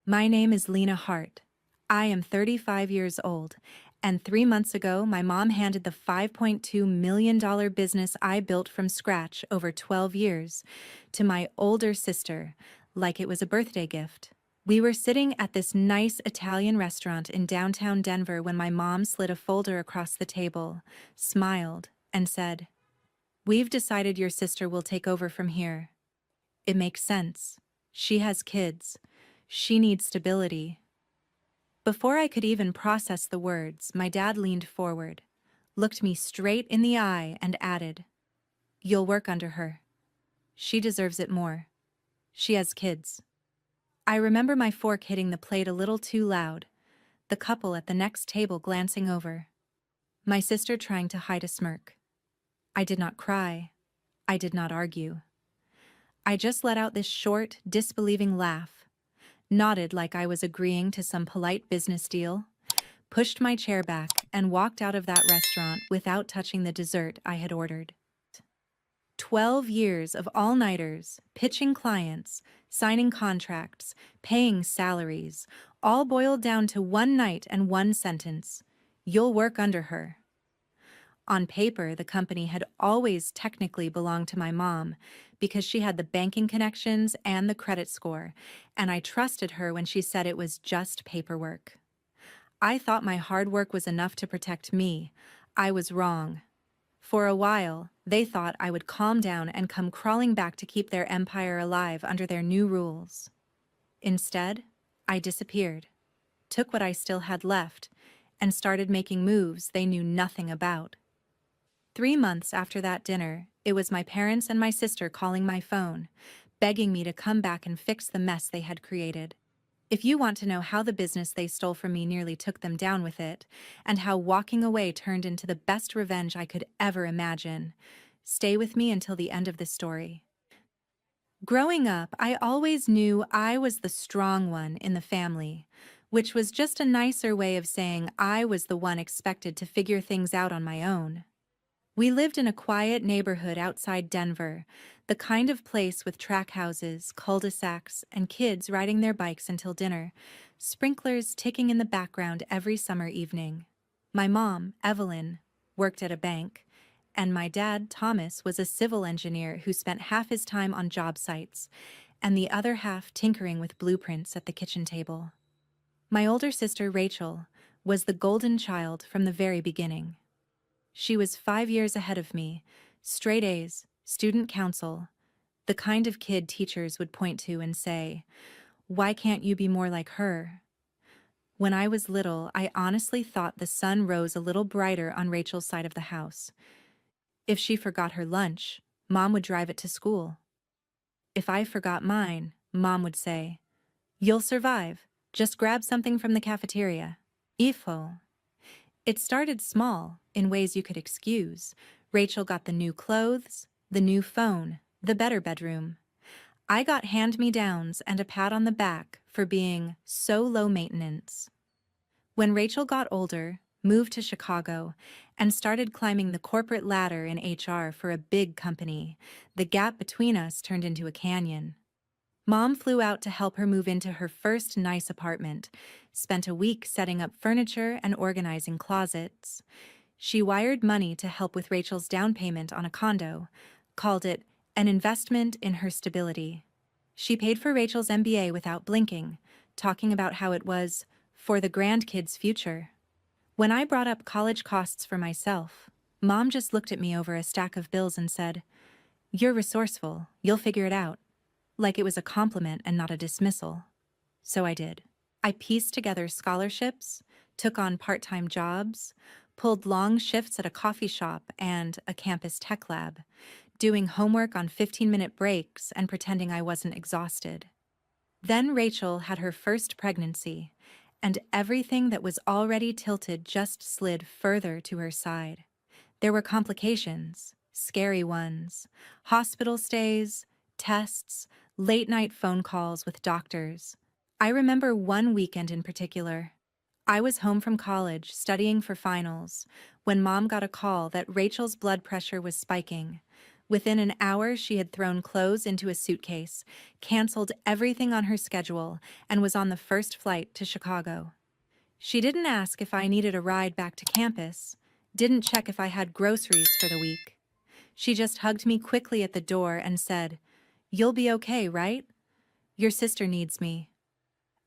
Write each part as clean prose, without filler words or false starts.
My name is Lena Hart. I am 35 years old, and 3 months ago, my mom handed the $5.2 million business I built from scratch over 12 years to my older sister, like it was a birthday gift. We were sitting at this nice Italian restaurant in downtown Denver when my mom slid a folder across the table, smiled, and said, "We've decided your sister will take over from here. It makes sense. She has kids. She needs stability." Before I could even process the words, my dad leaned forward, looked me straight in the eye, and added, "You'll work under her. She deserves it more. She has kids." I remember my fork hitting the plate a little too loud, the couple at the next table glancing over, my sister trying to hide a smirk. I did not cry. I did not argue. I just let out this short, disbelieving laugh, nodded like I was agreeing to some polite business deal, pushed my chair back, and walked out of that restaurant without touching the dessert I had ordered. 12 years of all-nighters, pitching clients, signing contracts, paying salaries, all boiled down to one night and one sentence: "You'll work under her." On paper, the company had always technically belonged to my mom because she had the banking connections and the credit score, and I trusted her when she said it was just paperwork. I thought my hard work was enough to protect me. I was wrong. For a while, they thought I would calm down and come crawling back to keep their empire alive under their new rules. Instead, I disappeared, took what I still had left, and started making moves they knew nothing about. 3 months after that dinner, it was my parents and my sister calling my phone, begging me to come back and fix the mess they had created. If you want to know how the business they stole from me nearly took them down with it, and how walking away turned into the best revenge I could ever imagine, stay with me until the end of the story. Growing up, I always knew I was the strong one in the family, which was just a nicer way of saying I was the one expected to figure things out on my own. We lived in a quiet neighborhood outside Denver, the kind of place with track houses, cul-de-sacs, and kids riding their bikes until dinner, sprinklers ticking in the background every summer evening. My mom, Evelyn, worked at a bank, and my dad, Thomas, was a civil engineer who spent half his time on job sites and the other half tinkering with blueprints at the kitchen table. My older sister, Rachel, was the golden child from the very beginning. She was 5 years ahead of me, straight A's, student council, the kind of kid teachers would point to and say, "Why can't you be more like her?" When I was little, I honestly thought the sun rose a little brighter on Rachel's side of the house. If she forgot her lunch, Mom would drive it to school. If I forgot mine, Mom would say, "You'll survive. Just grab something from the cafeteria." Ifo. It started small, in ways you could excuse. Rachel got the new clothes, the new phone, the better bedroom. I got hand-me-downs and a pat on the back for being so low maintenance. When Rachel got older, moved to Chicago, and started climbing the corporate ladder in HR for a big company, the gap between us turned into a canyon. Mom flew out to help her move into her first nice apartment, spent a week setting up furniture and organizing closets. She wired money to help with Rachel's down payment on a condo, called it an investment in her stability. She paid for Rachel's MBA without blinking, talking about how it was for the grandkids' future. When I brought up college costs for myself, Mom just looked at me over a stack of bills and said, "You're resourceful, you'll figure it out," like it was a compliment and not a dismissal. So I did. I pieced together scholarships, took on part-time jobs, pulled long shifts at a coffee shop and a campus tech lab, doing homework on 15-minute breaks and pretending I wasn't exhausted. Then Rachel had her first pregnancy, and everything that was already tilted just slid further to her side. There were complications, scary ones, hospital stays, tests, late-night phone calls with doctors. I remember one weekend in particular. I was home from college, studying for finals, when Mom got a call that Rachel's blood pressure was spiking, Within an hour, she had thrown clothes into a suitcase, canceled everything on her schedule, and was on the first flight to Chicago. She didn't ask if I needed a ride back to campus, didn't check if I had groceries for the week. She just hugged me quickly at the door and said, "You'll be okay, right? Your sister needs me."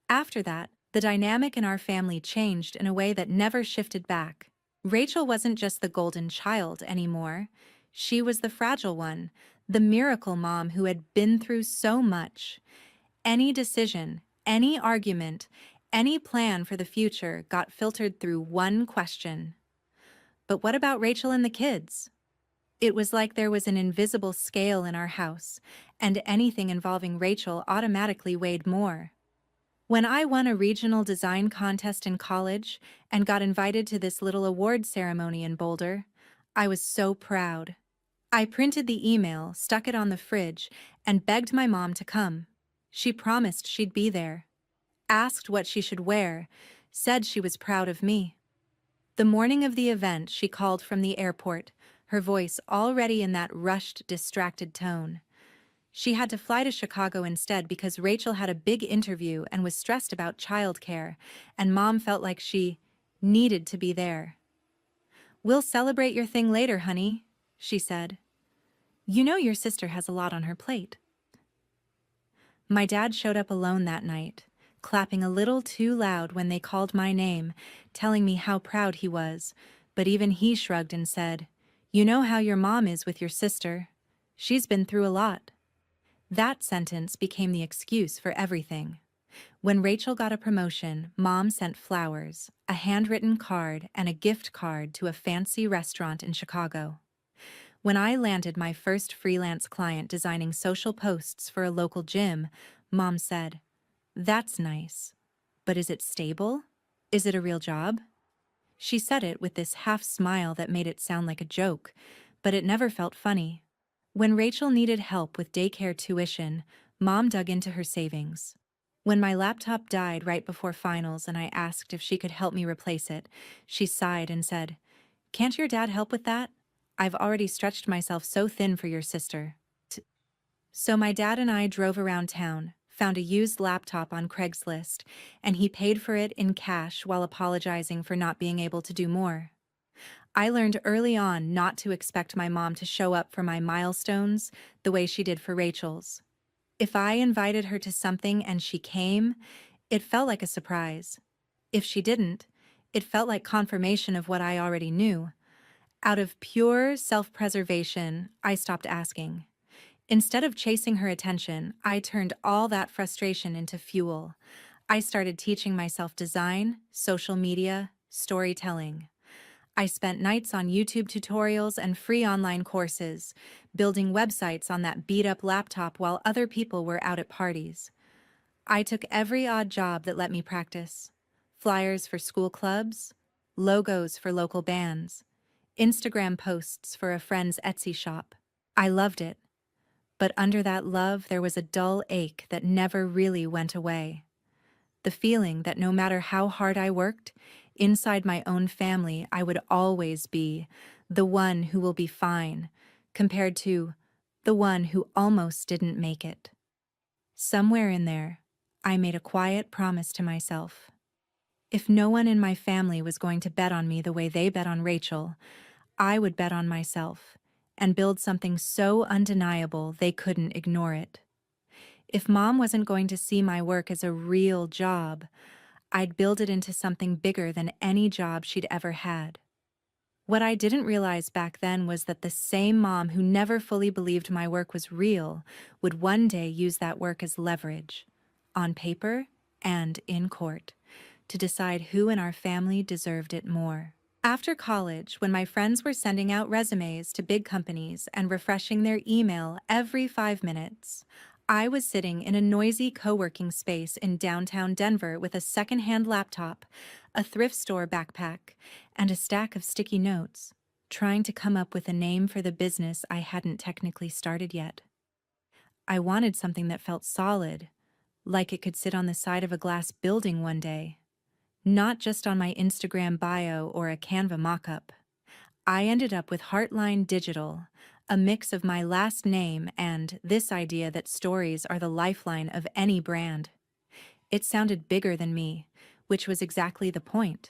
After that, the dynamic in our family changed in a way that never shifted back. Rachel wasn't just the golden child anymore. She was the fragile one, the miracle mom who had been through so much. Any decision, any argument, any plan for the future got filtered through one question. But what about Rachel and the kids? It was like there was an invisible scale in our house, and anything involving Rachel automatically weighed more. When I won a regional design contest in college and got invited to this little award ceremony in Boulder, I was so proud. I printed the email, stuck it on the fridge, and begged my mom to come. She promised she'd be there, asked what she should wear, said she was proud of me. The morning of the event, she called from the airport, her voice already in that rushed, distracted tone. She had to fly to Chicago instead because Rachel had a big interview and was stressed about childcare, and Mom felt like she needed to be there. "We'll celebrate your thing later, honey," she said. "You know your sister has a lot on her plate." My dad showed up alone that night, clapping a little too loud when they called my name, telling me how proud he was, but even he shrugged and said, "You know how your mom is with your sister. She's been through a lot." That sentence became the excuse for everything. When Rachel got a promotion, Mom sent flowers, a handwritten card, and a gift card to a fancy restaurant in Chicago. When I landed my first freelance client designing social posts for a local gym, Mom said, "That's nice. But is it stable? Is it a real job?" She said it with this half smile that made it sound like a joke, but it never felt funny. When Rachel needed help with daycare tuition, Mom dug into her savings. When my laptop died right before finals and I asked if she could help me replace it, she sighed and said, "Can't your dad help with that? I've already stretched myself so thin for your sister." So my dad and I drove around town, found a used laptop on Craigslist, and he paid for it in cash while apologizing for not being able to do more. I learned early on not to expect my mom to show up for my milestones the way she did for Rachel's. If I invited her to something and she came, it felt like a surprise. If she didn't, it felt like confirmation of what I already knew. Out of pure self-preservation, I stopped asking. Instead of chasing her attention, I turned all that frustration into fuel. I started teaching myself design, social media, storytelling. I spent nights on YouTube tutorials and free online courses, building websites on that beat-up laptop while other people were out at parties. I took every odd job that let me practice. Flyers for school clubs, logos for local bands, Instagram posts for a friend's Etsy shop. I loved it. But under that love, there was a dull ache that never really went away. The feeling that no matter how hard I worked, inside my own family, I would always be the one who will be fine, compared to the one who almost didn't make it. Somewhere in there, I made a quiet promise to myself. If no one in my family was going to bet on me the way they bet on Rachel, I would bet on myself and build something so undeniable they couldn't ignore it. If Mom wasn't going to see my work as a real job, I'd build it into something bigger than any job she'd ever had. What I didn't realize back then was that the same mom who never fully believed my work was real would one day use that work as leverage, on paper and in court, to decide who in our family deserved it more. After college, when my friends were sending out resumes to big companies and refreshing their email every 5 minutes, I was sitting in a noisy co-working space in downtown Denver with a secondhand laptop, a thrift store backpack, and a stack of sticky notes, trying to come up with a name for the business I hadn't technically started yet. I wanted something that felt solid, like it could sit on the side of a glass building one day, not just on my Instagram bio or a Canva mockup. I ended up with Heartline Digital, a mix of my last name and this idea that stories are the lifeline of any brand. It sounded bigger than me, which was exactly the point.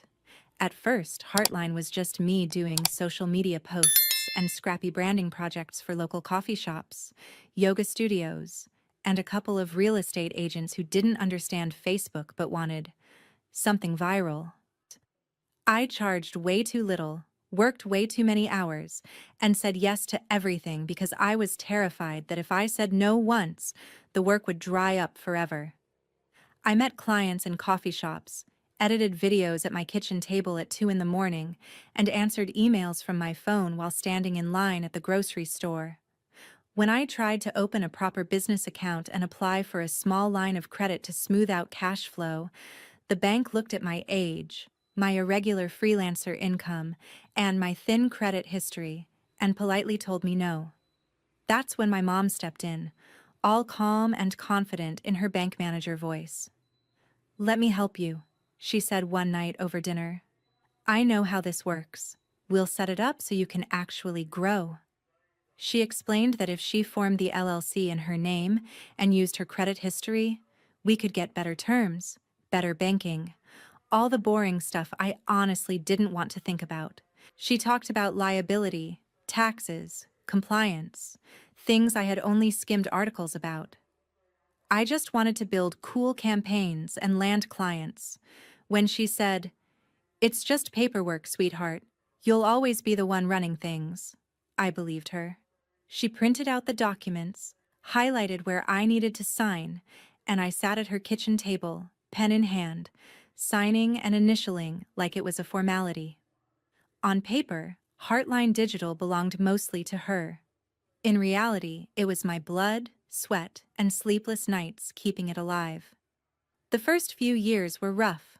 At first, Heartline was just me doing social media posts and scrappy branding projects for local coffee shops, yoga studios, and a couple of real estate agents who didn't understand Facebook but wanted something viral. I charged way too little, worked way too many hours, and said yes to everything because I was terrified that if I said no once, the work would dry up forever. I met clients in coffee shops, edited videos at my kitchen table at 2 in the morning, and answered emails from my phone while standing in line at the grocery store. When I tried to open a proper business account and apply for a small line of credit to smooth out cash flow, the bank looked at my age, my irregular freelancer income, and my thin credit history, and politely told me no. That's when my mom stepped in, all calm and confident in her bank manager voice. "Let me help you," she said one night over dinner. "I know how this works. We'll set it up so you can actually grow." She explained that if she formed the LLC in her name and used her credit history, we could get better terms, better banking, all the boring stuff I honestly didn't want to think about. She talked about liability, taxes, compliance, things I had only skimmed articles about. I just wanted to build cool campaigns and land clients. When she said, "It's just paperwork, sweetheart. You'll always be the one running things," I believed her. She printed out the documents, highlighted where I needed to sign, and I sat at her kitchen table, pen in hand, signing and initialing like it was a formality. On paper, Heartline Digital belonged mostly to her. In reality, it was my blood, sweat, and sleepless nights keeping it alive. The first few years were rough.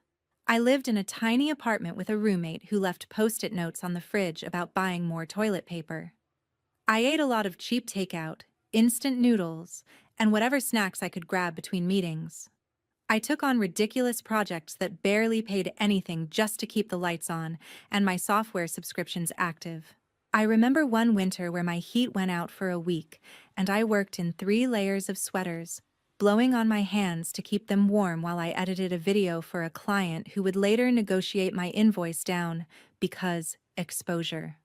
I lived in a tiny apartment with a roommate who left post-it notes on the fridge about buying more toilet paper. I ate a lot of cheap takeout, instant noodles, and whatever snacks I could grab between meetings. I took on ridiculous projects that barely paid anything just to keep the lights on and my software subscriptions active. I remember one winter where my heat went out for a week, and I worked in 3 layers of sweaters, blowing on my hands to keep them warm while I edited a video for a client who would later negotiate my invoice down because exposure.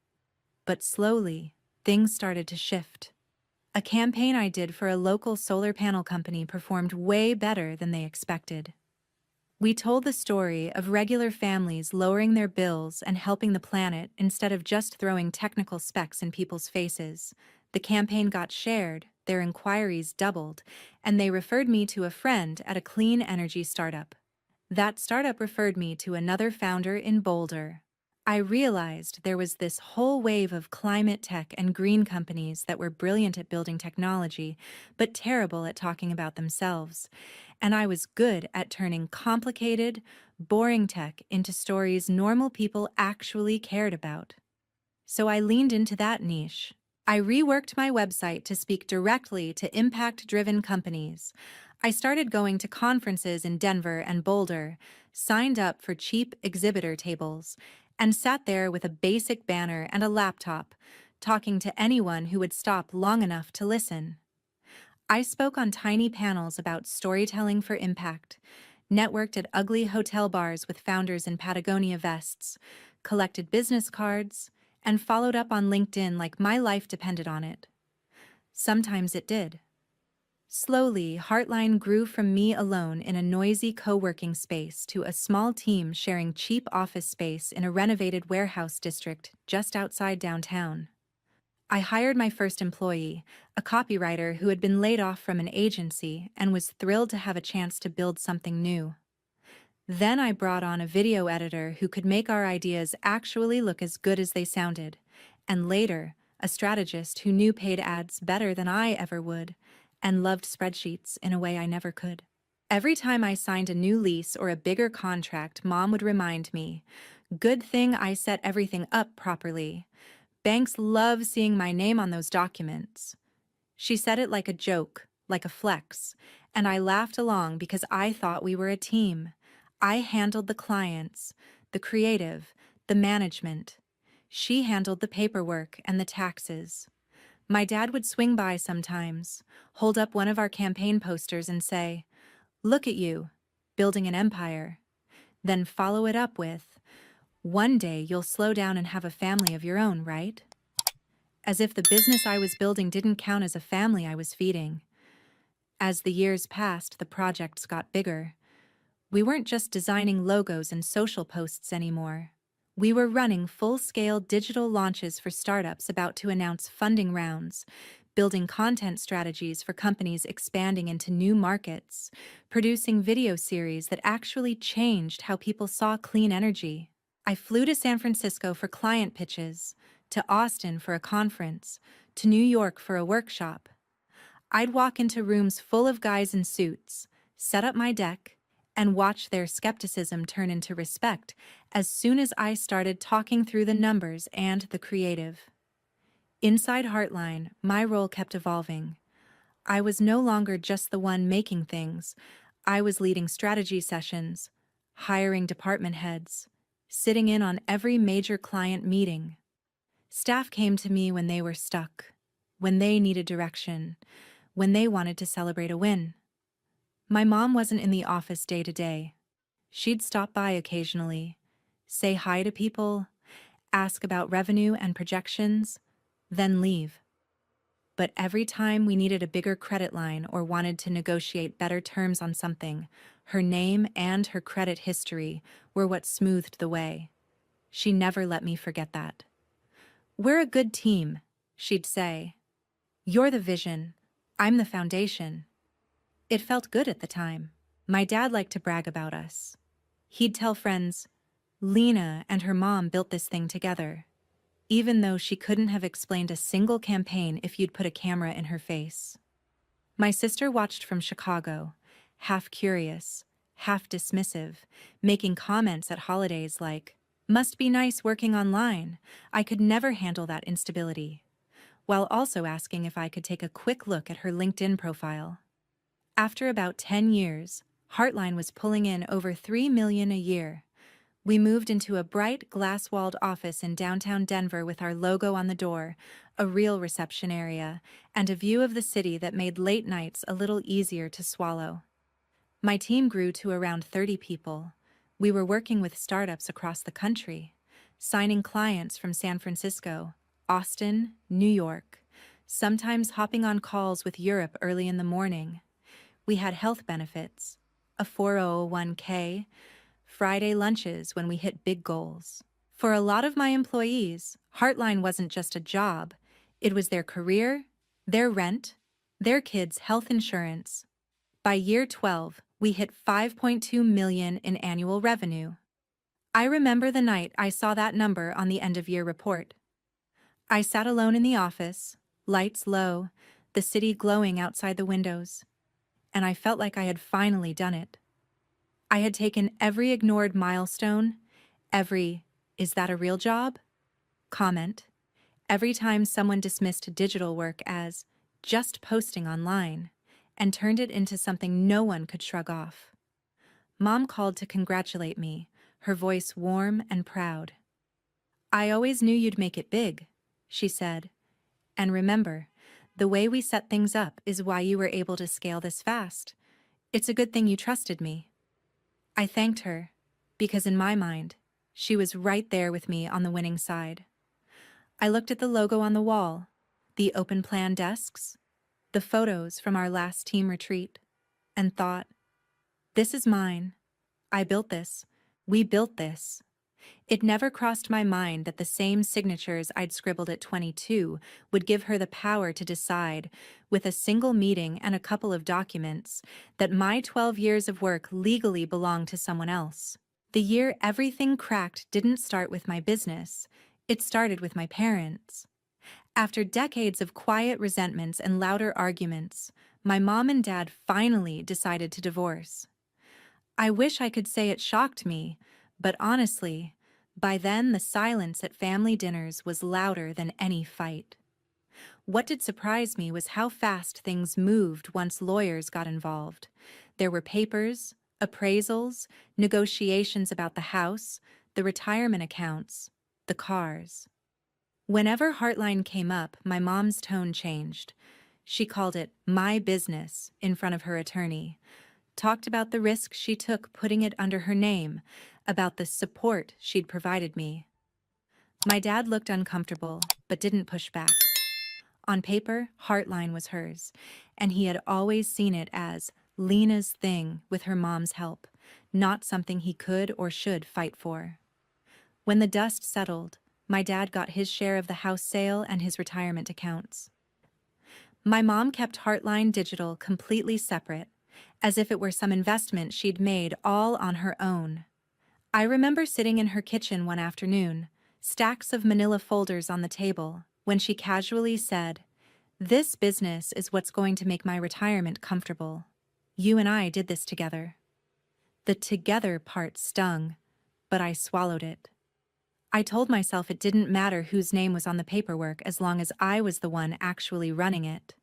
But slowly, things started to shift. A campaign I did for a local solar panel company performed way better than they expected. We told the story of regular families lowering their bills and helping the planet instead of just throwing technical specs in people's faces. The campaign got shared, their inquiries doubled, and they referred me to a friend at a clean energy startup. That startup referred me to another founder in Boulder. I realized there was this whole wave of climate tech and green companies that were brilliant at building technology, but terrible at talking about themselves. And I was good at turning complicated, boring tech into stories normal people actually cared about. So I leaned into that niche. I reworked my website to speak directly to impact-driven companies. I started going to conferences in Denver and Boulder, signed up for cheap exhibitor tables, and sat there with a basic banner and a laptop, talking to anyone who would stop long enough to listen. I spoke on tiny panels about storytelling for impact, networked at ugly hotel bars with founders in Patagonia vests, collected business cards, and followed up on LinkedIn like my life depended on it. Sometimes it did. Slowly, Heartline grew from me alone in a noisy co-working space to a small team sharing cheap office space in a renovated warehouse district just outside downtown. I hired my first employee, a copywriter who had been laid off from an agency and was thrilled to have a chance to build something new. Then I brought on a video editor who could make our ideas actually look as good as they sounded, and later, a strategist who knew paid ads better than I ever would, and loved spreadsheets in a way I never could. Every time I signed a new lease or a bigger contract, Mom would remind me, "Good thing I set everything up properly. Banks love seeing my name on those documents." She said it like a joke, like a flex, and I laughed along because I thought we were a team. I handled the clients, the creative, the management. She handled the paperwork and the taxes. My dad would swing by sometimes, hold up one of our campaign posters and say, "Look at you, building an empire." Then follow it up with, "One day you'll slow down and have a family of your own, right?" As if the business I was building didn't count as a family I was feeding. As the years passed, the projects got bigger. We weren't just designing logos and social posts anymore. We were running full-scale digital launches for startups about to announce funding rounds, building content strategies for companies expanding into new markets, producing video series that actually changed how people saw clean energy. I flew to San Francisco for client pitches, to Austin for a conference, to New York for a workshop. I'd walk into rooms full of guys in suits, set up my deck, and watch their skepticism turn into respect as soon as I started talking through the numbers and the creative. Inside Heartline, my role kept evolving. I was no longer just the one making things. I was leading strategy sessions, hiring department heads, sitting in on every major client meeting. Staff came to me when they were stuck, when they needed direction, when they wanted to celebrate a win. My mom wasn't in the office day to day. She'd stop by occasionally, say hi to people, ask about revenue and projections, then leave. But every time we needed a bigger credit line or wanted to negotiate better terms on something, her name and her credit history were what smoothed the way. She never let me forget that. "We're a good team," she'd say. "You're the vision. I'm the foundation." It felt good at the time. My dad liked to brag about us. He'd tell friends, "Lena and her mom built this thing together," even though she couldn't have explained a single campaign if you'd put a camera in her face. My sister watched from Chicago, half curious, half dismissive, making comments at holidays like, "Must be nice working online. I could never handle that instability," while also asking if I could take a quick look at her LinkedIn profile. After about 10 years, Heartline was pulling in over $3 million a year. We moved into a bright, glass-walled office in downtown Denver with our logo on the door, a real reception area, and a view of the city that made late nights a little easier to swallow. My team grew to around 30 people. We were working with startups across the country, signing clients from San Francisco, Austin, New York, sometimes hopping on calls with Europe early in the morning. We had health benefits, a 401k, Friday lunches when we hit big goals. For a lot of my employees, Heartline wasn't just a job. It was their career, their rent, their kids' health insurance. By year 12, we hit $5.2 million in annual revenue. I remember the night I saw that number on the end-of-year report. I sat alone in the office, lights low, the city glowing outside the windows, and I felt like I had finally done it. I had taken every ignored milestone, every "is that a real job?" comment, every time someone dismissed digital work as just posting online, and turned it into something no one could shrug off. Mom called to congratulate me, her voice warm and proud. "I always knew you'd make it big," she said. "And remember, the way we set things up is why you were able to scale this fast. It's a good thing you trusted me." I thanked her, because in my mind, she was right there with me on the winning side. I looked at the logo on the wall, the open plan desks, the photos from our last team retreat, and thought, this is mine. I built this. We built this. It never crossed my mind that the same signatures I'd scribbled at 22 would give her the power to decide, with a single meeting and a couple of documents, that my 12 years of work legally belonged to someone else. The year everything cracked didn't start with my business. It started with my parents. After decades of quiet resentments and louder arguments, my mom and dad finally decided to divorce. I wish I could say it shocked me, but honestly, by then the silence at family dinners was louder than any fight. What did surprise me was how fast things moved once lawyers got involved. There were papers, appraisals, negotiations about the house, the retirement accounts, the cars. Whenever Heartline came up, my mom's tone changed. She called it my business in front of her attorney, talked about the risk she took putting it under her name, about the support she'd provided me. My dad looked uncomfortable, but didn't push back. On paper, Heartline was hers, and he had always seen it as Lena's thing with her mom's help, not something he could or should fight for. When the dust settled, my dad got his share of the house sale and his retirement accounts. My mom kept Heartline Digital completely separate, as if it were some investment she'd made all on her own. I remember sitting in her kitchen one afternoon, stacks of manila folders on the table, when she casually said, "This business is what's going to make my retirement comfortable. You and I did this together." The together part stung, but I swallowed it. I told myself it didn't matter whose name was on the paperwork as long as I was the one actually running it.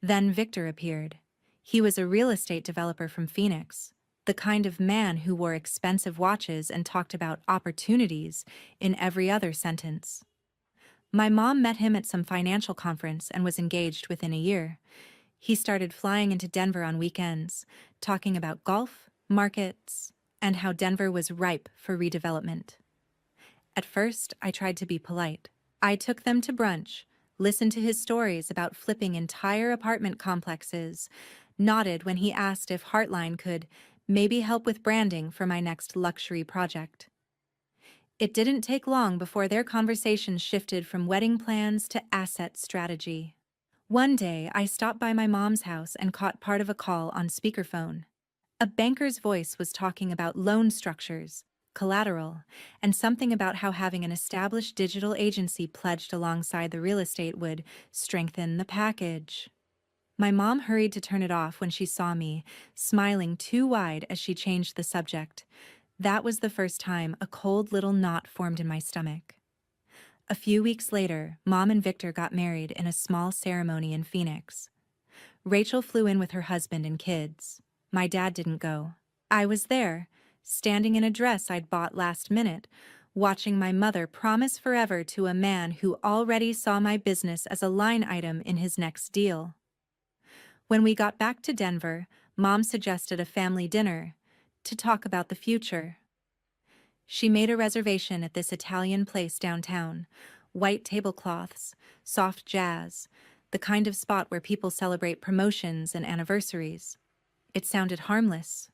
Then Victor appeared. He was a real estate developer from Phoenix, the kind of man who wore expensive watches and talked about opportunities in every other sentence. My mom met him at some financial conference and was engaged within a year. He started flying into Denver on weekends, talking about golf, markets, and how Denver was ripe for redevelopment. At first, I tried to be polite. I took them to brunch, listened to his stories about flipping entire apartment complexes, nodded when he asked if Heartline could maybe help with branding for my next luxury project. It didn't take long before their conversation shifted from wedding plans to asset strategy. One day, I stopped by my mom's house and caught part of a call on speakerphone. A banker's voice was talking about loan structures, collateral, and something about how having an established digital agency pledged alongside the real estate would strengthen the package. My mom hurried to turn it off when she saw me, smiling too wide as she changed the subject. That was the first time a cold little knot formed in my stomach. A few weeks later, Mom and Victor got married in a small ceremony in Phoenix. Rachel flew in with her husband and kids. My dad didn't go. I was there, standing in a dress I'd bought last minute, watching my mother promise forever to a man who already saw my business as a line item in his next deal. When we got back to Denver, Mom suggested a family dinner to talk about the future. She made a reservation at this Italian place downtown, white tablecloths, soft jazz, the kind of spot where people celebrate promotions and anniversaries. It sounded harmless.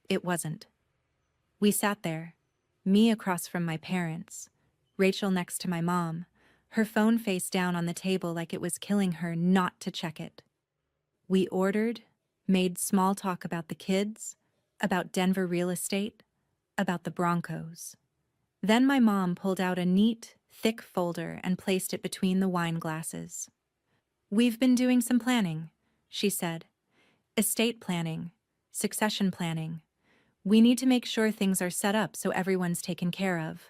It wasn't. We sat there, me across from my parents, Rachel next to my mom, her phone face down on the table like it was killing her not to check it. We ordered, made small talk about the kids, about Denver real estate, about the Broncos. Then my mom pulled out a neat, thick folder and placed it between the wine glasses. "We've been doing some planning," she said. "Estate planning, succession planning. We need to make sure things are set up so everyone's taken care of."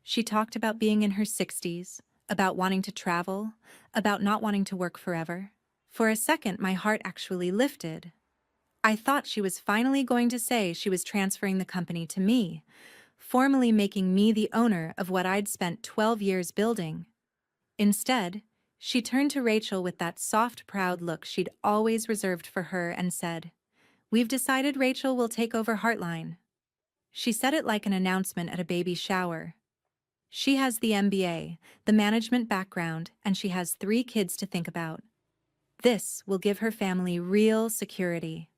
She talked about being in her 60s, about wanting to travel, about not wanting to work forever. For a second, my heart actually lifted. I thought she was finally going to say she was transferring the company to me, formally making me the owner of what I'd spent 12 years building. Instead, she turned to Rachel with that soft, proud look she'd always reserved for her and said, "We've decided Rachel will take over Heartline." She said it like an announcement at a baby shower. She has the MBA, the management background, and she has 3 kids to think about. This will give her family real security.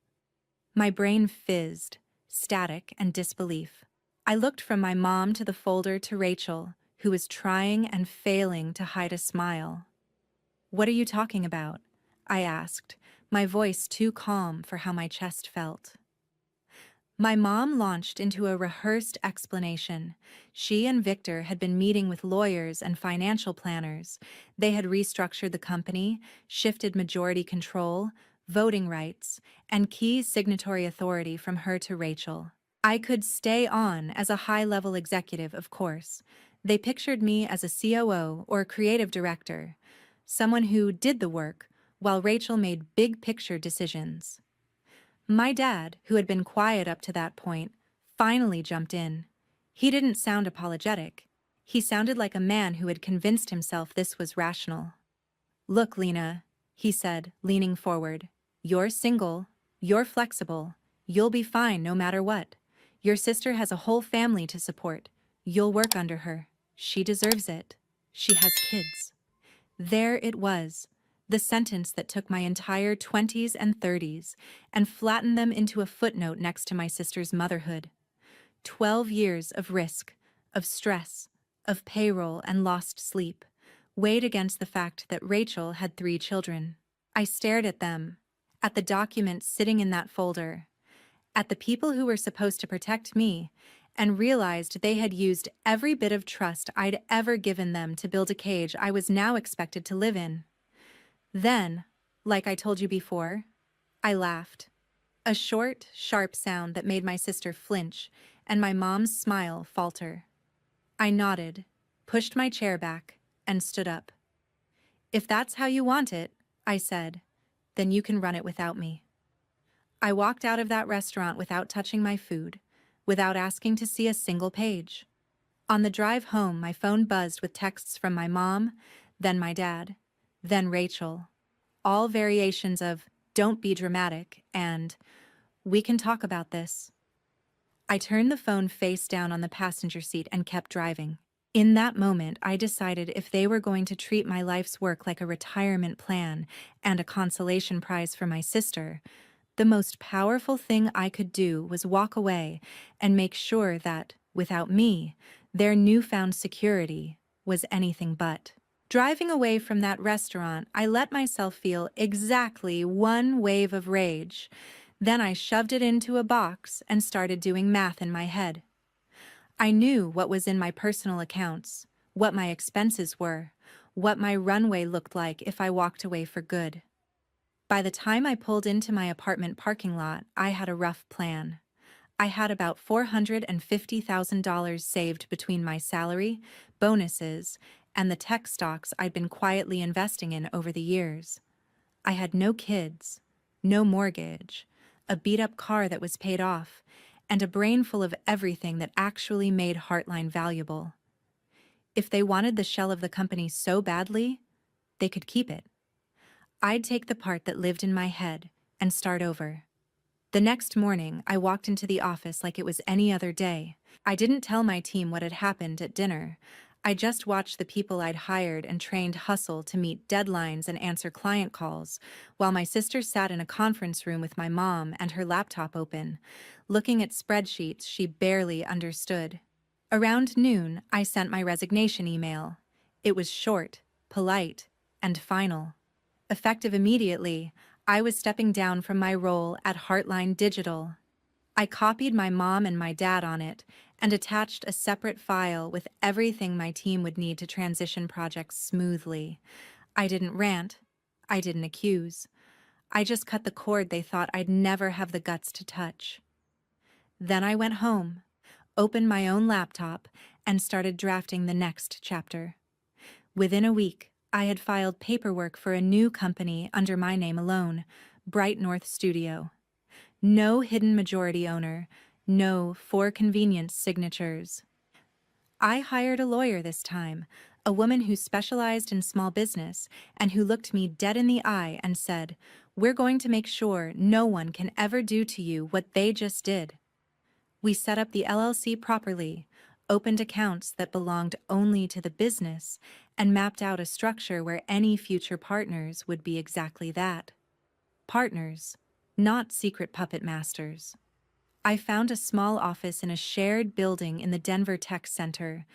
My brain fizzed, static and disbelief. I looked from my mom to the folder to Rachel, who was trying and failing to hide a smile. "What are you talking about?" I asked, my voice too calm for how my chest felt. My mom launched into a rehearsed explanation. She and Victor had been meeting with lawyers and financial planners. They had restructured the company, shifted majority control, voting rights, and key signatory authority from her to Rachel. I could stay on as a high-level executive, of course. They pictured me as a COO or creative director, someone who did the work, while Rachel made big-picture decisions. My dad, who had been quiet up to that point, finally jumped in. He didn't sound apologetic. He sounded like a man who had convinced himself this was rational. "Look, Lena," he said, leaning forward. "You're single, you're flexible, you'll be fine no matter what. Your sister has a whole family to support. You'll work under her. She deserves it. She has kids." There it was, the sentence that took my entire 20s and 30s and flattened them into a footnote next to my sister's motherhood. 12 years of risk, of stress, of payroll and lost sleep, weighed against the fact that Rachel had 3 children. I stared at them, at the documents sitting in that folder, at the people who were supposed to protect me, and realized they had used every bit of trust I'd ever given them to build a cage I was now expected to live in. Then, like I told you before, I laughed. A short, sharp sound that made my sister flinch and my mom's smile falter. I nodded, pushed my chair back, and stood up. "If that's how you want it," I said, "then you can run it without me." I walked out of that restaurant without touching my food, without asking to see a single page. On the drive home, my phone buzzed with texts from my mom, then my dad, then Rachel, all variations of "don't be dramatic" and "we can talk about this." I turned the phone face down on the passenger seat and kept driving. In that moment, I decided if they were going to treat my life's work like a retirement plan and a consolation prize for my sister, the most powerful thing I could do was walk away and make sure that, without me, their newfound security was anything but. Driving away from that restaurant, I let myself feel exactly one wave of rage. Then I shoved it into a box and started doing math in my head. I knew what was in my personal accounts, what my expenses were, what my runway looked like if I walked away for good. By the time I pulled into my apartment parking lot, I had a rough plan. I had about $450,000 saved between my salary, bonuses, and the tech stocks I'd been quietly investing in over the years. I had no kids, no mortgage, a beat-up car that was paid off, and a brain full of everything that actually made Heartline valuable. If they wanted the shell of the company so badly, they could keep it. I'd take the part that lived in my head and start over. The next morning, I walked into the office like it was any other day. I didn't tell my team what had happened at dinner. I just watched the people I'd hired and trained hustle to meet deadlines and answer client calls, while my sister sat in a conference room with my mom and her laptop open, looking at spreadsheets she barely understood. Around noon, I sent my resignation email. It was short, polite, and final. Effective immediately, I was stepping down from my role at Heartline Digital. I copied my mom and my dad on it and attached a separate file with everything my team would need to transition projects smoothly. I didn't rant. I didn't accuse. I just cut the cord they thought I'd never have the guts to touch. Then I went home, opened my own laptop, and started drafting the next chapter. Within a week, I had filed paperwork for a new company under my name alone, Bright North Studio. No hidden majority owner, no for convenience signatures. I hired a lawyer this time, a woman who specialized in small business and who looked me dead in the eye and said, "We're going to make sure no one can ever do to you what they just did." We set up the LLC properly, opened accounts that belonged only to the business, and mapped out a structure where any future partners would be exactly that. Partners, not secret puppet masters. I found a small office in a shared building in the Denver Tech Center.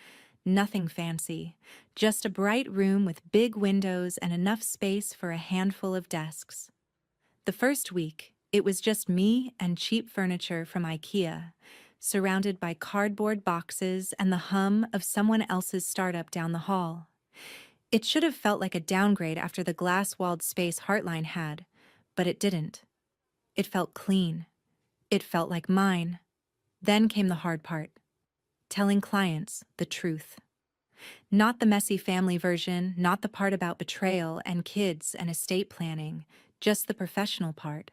Nothing fancy, just a bright room with big windows and enough space for a handful of desks. The first week, it was just me and cheap furniture from IKEA, surrounded by cardboard boxes and the hum of someone else's startup down the hall. It should have felt like a downgrade after the glass-walled space Heartline had, but it didn't. It felt clean. It felt like mine. Then came the hard part. Telling clients the truth. Not the messy family version, not the part about betrayal and kids and estate planning, just the professional part.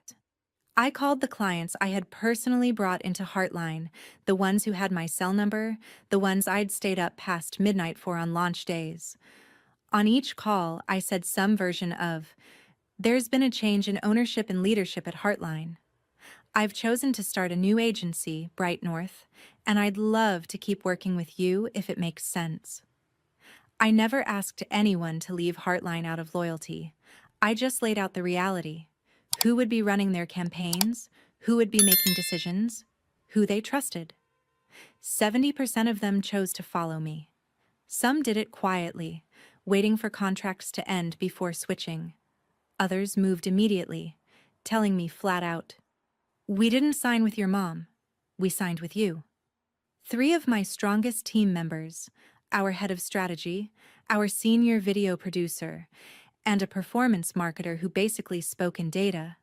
I called the clients I had personally brought into Heartline, the ones who had my cell number, the ones I'd stayed up past midnight for on launch days. On each call, I said some version of, "There's been a change in ownership and leadership at Heartline. I've chosen to start a new agency, Bright North, and I'd love to keep working with you if it makes sense." I never asked anyone to leave Heartline out of loyalty. I just laid out the reality. Who would be running their campaigns? Who would be making decisions? Who they trusted. 70% of them chose to follow me. Some did it quietly, waiting for contracts to end before switching. Others moved immediately, telling me flat out, "We didn't sign with your mom. We signed with you." Three of my strongest team members, our head of strategy, our senior video producer, and a performance marketer who basically spoke in data,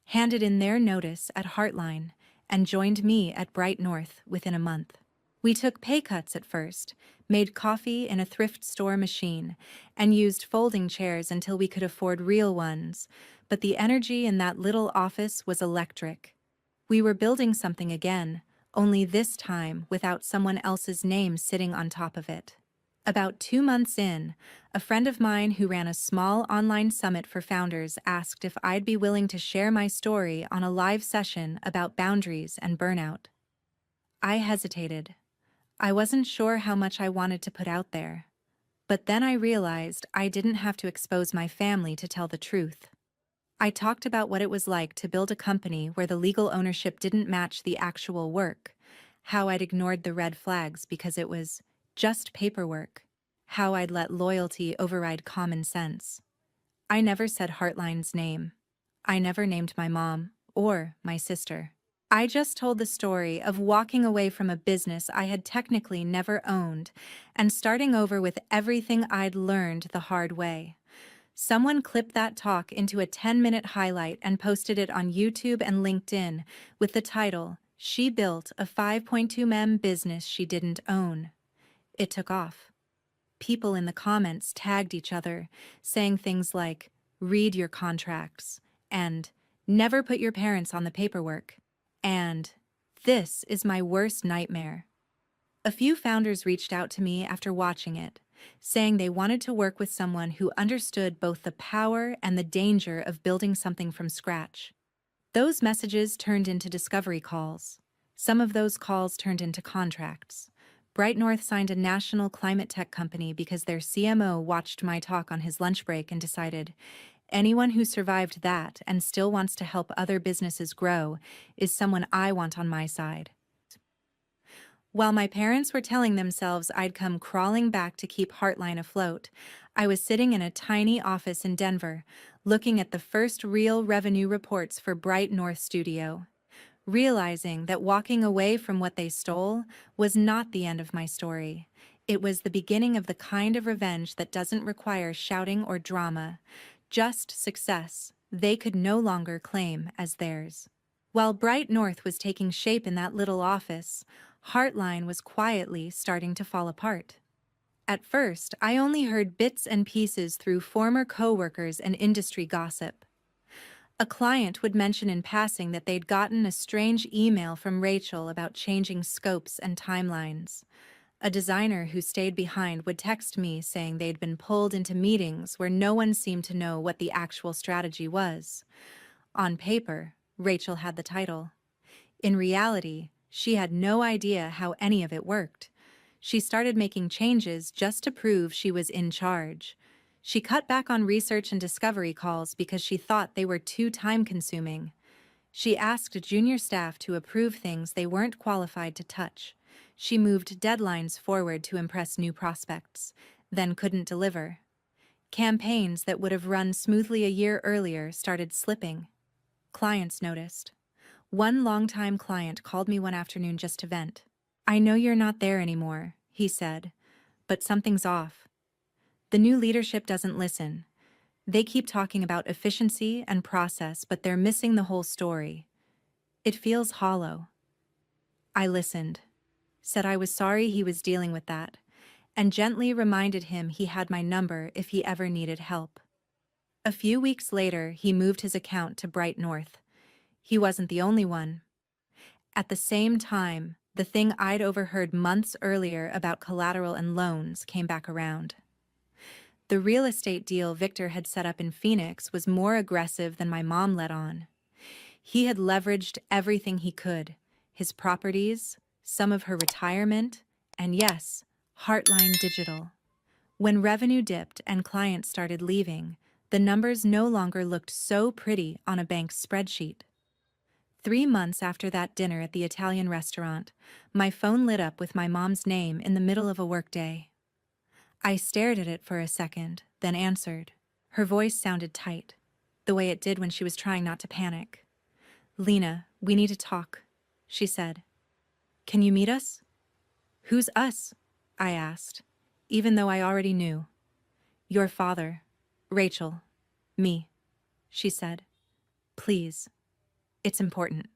handed in their notice at Heartline and joined me at Bright North within a month. We took pay cuts at first, made coffee in a thrift store machine, and used folding chairs until we could afford real ones, but the energy in that little office was electric. We were building something again, only this time without someone else's name sitting on top of it. About 2 months in, a friend of mine who ran a small online summit for founders asked if I'd be willing to share my story on a live session about boundaries and burnout. I hesitated. I wasn't sure how much I wanted to put out there. But then I realized I didn't have to expose my family to tell the truth. I talked about what it was like to build a company where the legal ownership didn't match the actual work, how I'd ignored the red flags because it was just paperwork, how I'd let loyalty override common sense. I never said Heartline's name. I never named my mom or my sister. I just told the story of walking away from a business I had technically never owned and starting over with everything I'd learned the hard way. Someone clipped that talk into a 10-minute highlight and posted it on YouTube and LinkedIn with the title, "She Built a 5.2 million business she didn't own." It took off. People in the comments tagged each other, saying things like, "Read your contracts," and "Never put your parents on the paperwork," and "This is my worst nightmare." A few founders reached out to me after watching it, saying they wanted to work with someone who understood both the power and the danger of building something from scratch. Those messages turned into discovery calls. Some of those calls turned into contracts. Bright North signed a national climate tech company because their CMO watched my talk on his lunch break and decided, anyone who survived that and still wants to help other businesses grow is someone I want on my side. While my parents were telling themselves I'd come crawling back to keep Heartline afloat, I was sitting in a tiny office in Denver, looking at the first real revenue reports for Bright North Studio, realizing that walking away from what they stole was not the end of my story. It was the beginning of the kind of revenge that doesn't require shouting or drama, just success they could no longer claim as theirs. While Bright North was taking shape in that little office, Heartline was quietly starting to fall apart. At first, I only heard bits and pieces through former coworkers and industry gossip. A client would mention in passing that they'd gotten a strange email from Rachel about changing scopes and timelines. A designer who stayed behind would text me saying they'd been pulled into meetings where no one seemed to know what the actual strategy was. On paper, Rachel had the title. In reality, she had no idea how any of it worked. She started making changes just to prove she was in charge. She cut back on research and discovery calls because she thought they were too time-consuming. She asked junior staff to approve things they weren't qualified to touch. She moved deadlines forward to impress new prospects, then couldn't deliver. Campaigns that would have run smoothly a year earlier started slipping. Clients noticed. One longtime client called me one afternoon just to vent. "I know you're not there anymore," he said, "but something's off. The new leadership doesn't listen. They keep talking about efficiency and process, but they're missing the whole story. It feels hollow." I listened, said I was sorry he was dealing with that, and gently reminded him he had my number if he ever needed help. A few weeks later, he moved his account to Bright North. He wasn't the only one. At the same time, the thing I'd overheard months earlier about collateral and loans came back around. The real estate deal Victor had set up in Phoenix was more aggressive than my mom let on. He had leveraged everything he could: his properties, some of her retirement, and yes, Heartline Digital. When revenue dipped and clients started leaving, the numbers no longer looked so pretty on a bank's spreadsheet. 3 months after that dinner at the Italian restaurant, my phone lit up with my mom's name in the middle of a workday. I stared at it for a second, then answered. Her voice sounded tight, the way it did when she was trying not to panic. "Lena, we need to talk," she said. "Can you meet us?" "Who's us?" I asked, even though I already knew. "Your father, Rachel, me," she said. "Please, it's important."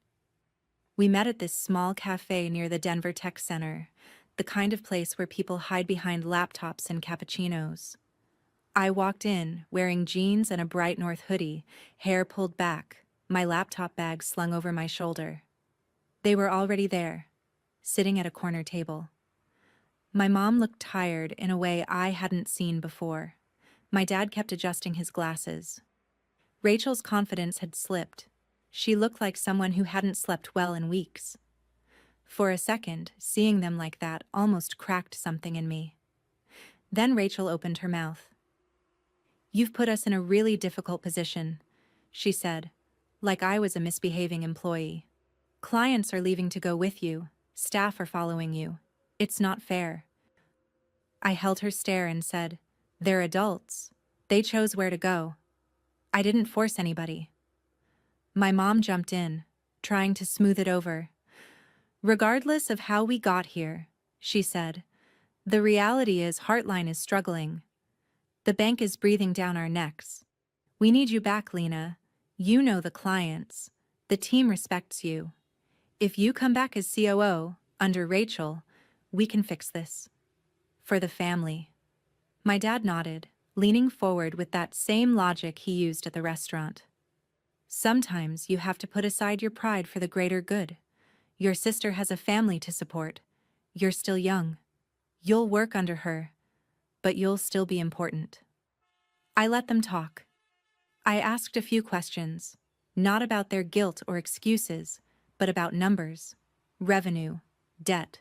We met at this small cafe near the Denver Tech Center, the kind of place where people hide behind laptops and cappuccinos. I walked in, wearing jeans and a bright North hoodie, hair pulled back, my laptop bag slung over my shoulder. They were already there, sitting at a corner table. My mom looked tired in a way I hadn't seen before. My dad kept adjusting his glasses. Rachel's confidence had slipped. She looked like someone who hadn't slept well in weeks. For a second, seeing them like that almost cracked something in me. Then Rachel opened her mouth. "You've put us in a really difficult position," she said, like I was a misbehaving employee. "Clients are leaving to go with you. Staff are following you. It's not fair." I held her stare and said, "They're adults. They chose where to go. I didn't force anybody." My mom jumped in, trying to smooth it over. "Regardless of how we got here," she said, "the reality is Heartline is struggling. The bank is breathing down our necks. We need you back, Lena. You know the clients. The team respects you. If you come back as COO, under Rachel, we can fix this. For the family." My dad nodded, leaning forward with that same logic he used at the restaurant. "Sometimes you have to put aside your pride for the greater good. Your sister has a family to support. You're still young. You'll work under her, but you'll still be important." I let them talk. I asked a few questions, not about their guilt or excuses, but about numbers, revenue, debt,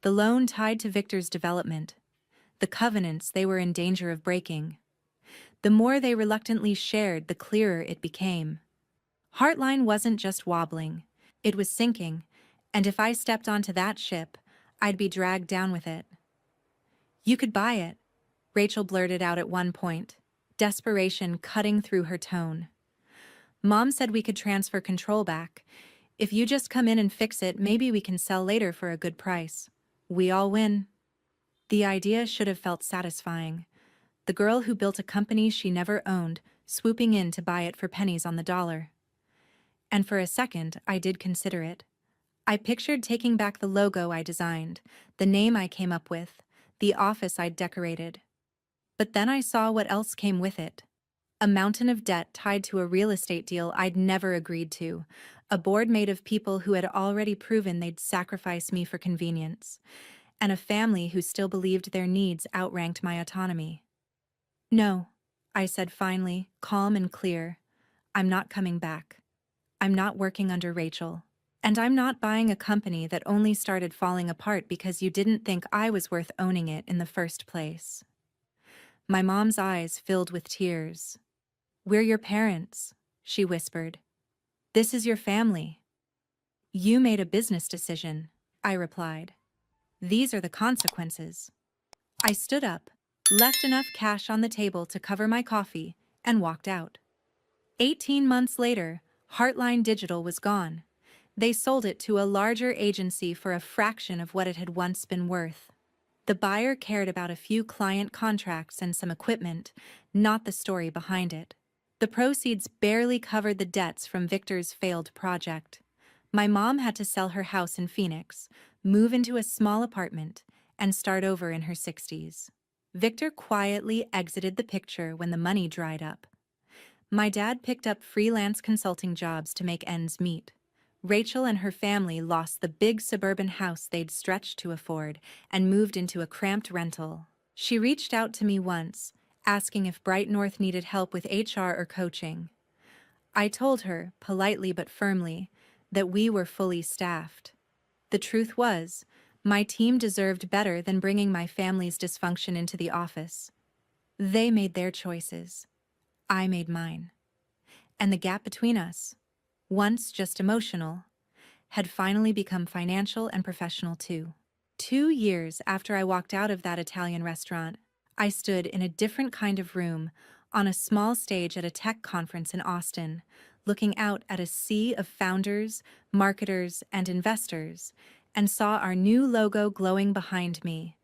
the loan tied to Victor's development, the covenants they were in danger of breaking. The more they reluctantly shared, the clearer it became. Heartline wasn't just wobbling, it was sinking, and if I stepped onto that ship, I'd be dragged down with it. "You could buy it," Rachel blurted out at one point, desperation cutting through her tone. "Mom said we could transfer control back. If you just come in and fix it, maybe we can sell later for a good price. We all win." The idea should have felt satisfying. The girl who built a company she never owned, swooping in to buy it for pennies on the dollar. And for a second, I did consider it. I pictured taking back the logo I designed, the name I came up with, the office I'd decorated. But then I saw what else came with it. A mountain of debt tied to a real estate deal I'd never agreed to, a board made of people who had already proven they'd sacrifice me for convenience, and a family who still believed their needs outranked my autonomy. "No," I said finally, calm and clear. "I'm not coming back. I'm not working under Rachel. And I'm not buying a company that only started falling apart because you didn't think I was worth owning it in the first place." My mom's eyes filled with tears. "We're your parents," she whispered. "This is your family." "You made a business decision," I replied. "These are the consequences." I stood up, left enough cash on the table to cover my coffee, and walked out. 18 months later, Heartline Digital was gone. They sold it to a larger agency for a fraction of what it had once been worth. The buyer cared about a few client contracts and some equipment, not the story behind it. The proceeds barely covered the debts from Victor's failed project. My mom had to sell her house in Phoenix, move into a small apartment, and start over in her 60s. Victor quietly exited the picture when the money dried up. My dad picked up freelance consulting jobs to make ends meet. Rachel and her family lost the big suburban house they'd stretched to afford and moved into a cramped rental. She reached out to me once, asking if Bright North needed help with HR or coaching. I told her, politely but firmly, that we were fully staffed. The truth was, my team deserved better than bringing my family's dysfunction into the office. They made their choices. I made mine. And the gap between us, once just emotional, had finally become financial and professional too. 2 years after I walked out of that Italian restaurant, I stood in a different kind of room on a small stage at a tech conference in Austin, looking out at a sea of founders, marketers, and investors, and saw our new logo glowing behind me,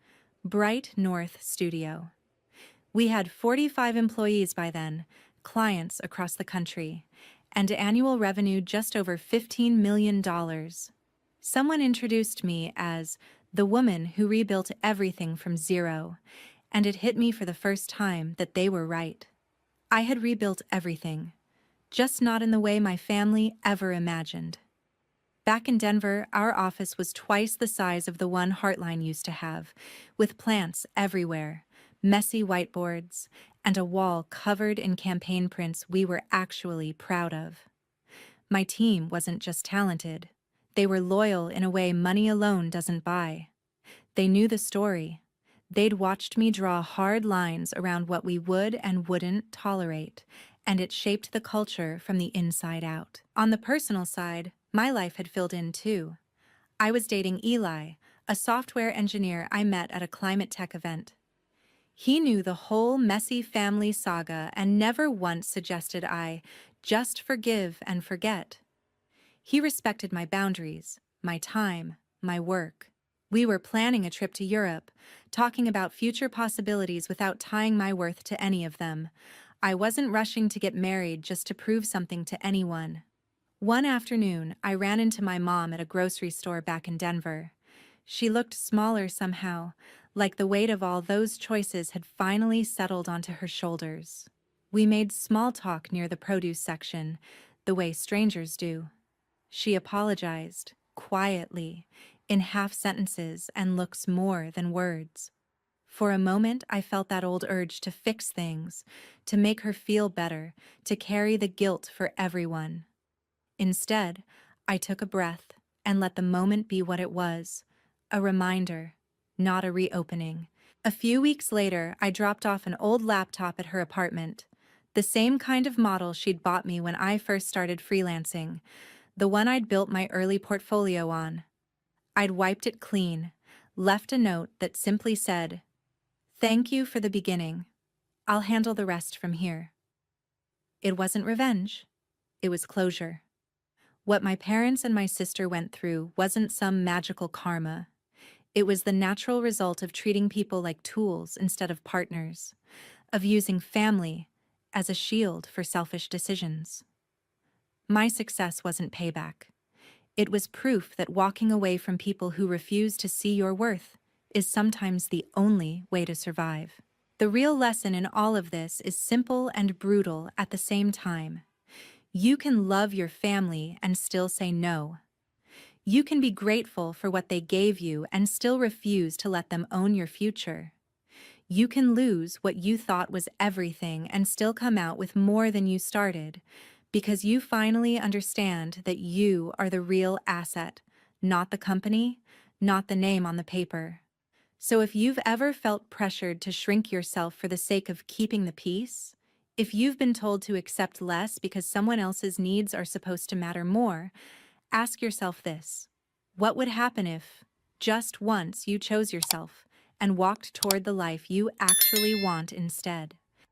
Bright North Studio. We had 45 employees by then, clients across the country, and annual revenue just over $15 million. Someone introduced me as the woman who rebuilt everything from zero, and it hit me for the first time that they were right. I had rebuilt everything, just not in the way my family ever imagined. Back in Denver, our office was twice the size of the one Heartline used to have, with plants everywhere, messy whiteboards, and a wall covered in campaign prints we were actually proud of. My team wasn't just talented. They were loyal in a way money alone doesn't buy. They knew the story. They'd watched me draw hard lines around what we would and wouldn't tolerate, and it shaped the culture from the inside out. On the personal side, my life had filled in too. I was dating Eli, a software engineer I met at a climate tech event. He knew the whole messy family saga and never once suggested I just forgive and forget. He respected my boundaries, my time, my work. We were planning a trip to Europe, talking about future possibilities without tying my worth to any of them. I wasn't rushing to get married just to prove something to anyone. One afternoon, I ran into my mom at a grocery store back in Denver. She looked smaller somehow, like the weight of all those choices had finally settled onto her shoulders. We made small talk near the produce section, the way strangers do. She apologized, quietly, in half sentences and looks more than words. For a moment, I felt that old urge to fix things, to make her feel better, to carry the guilt for everyone. Instead, I took a breath and let the moment be what it was, a reminder, not a reopening. A few weeks later, I dropped off an old laptop at her apartment, the same kind of model she'd bought me when I first started freelancing, the one I'd built my early portfolio on. I'd wiped it clean, left a note that simply said, "Thank you for the beginning. I'll handle the rest from here." It wasn't revenge. It was closure. What my parents and my sister went through wasn't some magical karma. It was the natural result of treating people like tools instead of partners, of using family as a shield for selfish decisions. My success wasn't payback. It was proof that walking away from people who refuse to see your worth is sometimes the only way to survive. The real lesson in all of this is simple and brutal at the same time. You can love your family and still say no. You can be grateful for what they gave you and still refuse to let them own your future. You can lose what you thought was everything and still come out with more than you started, because you finally understand that you are the real asset, not the company, not the name on the paper. So if you've ever felt pressured to shrink yourself for the sake of keeping the peace, if you've been told to accept less because someone else's needs are supposed to matter more, ask yourself this: what would happen if, just once, you chose yourself and walked toward the life you actually want instead?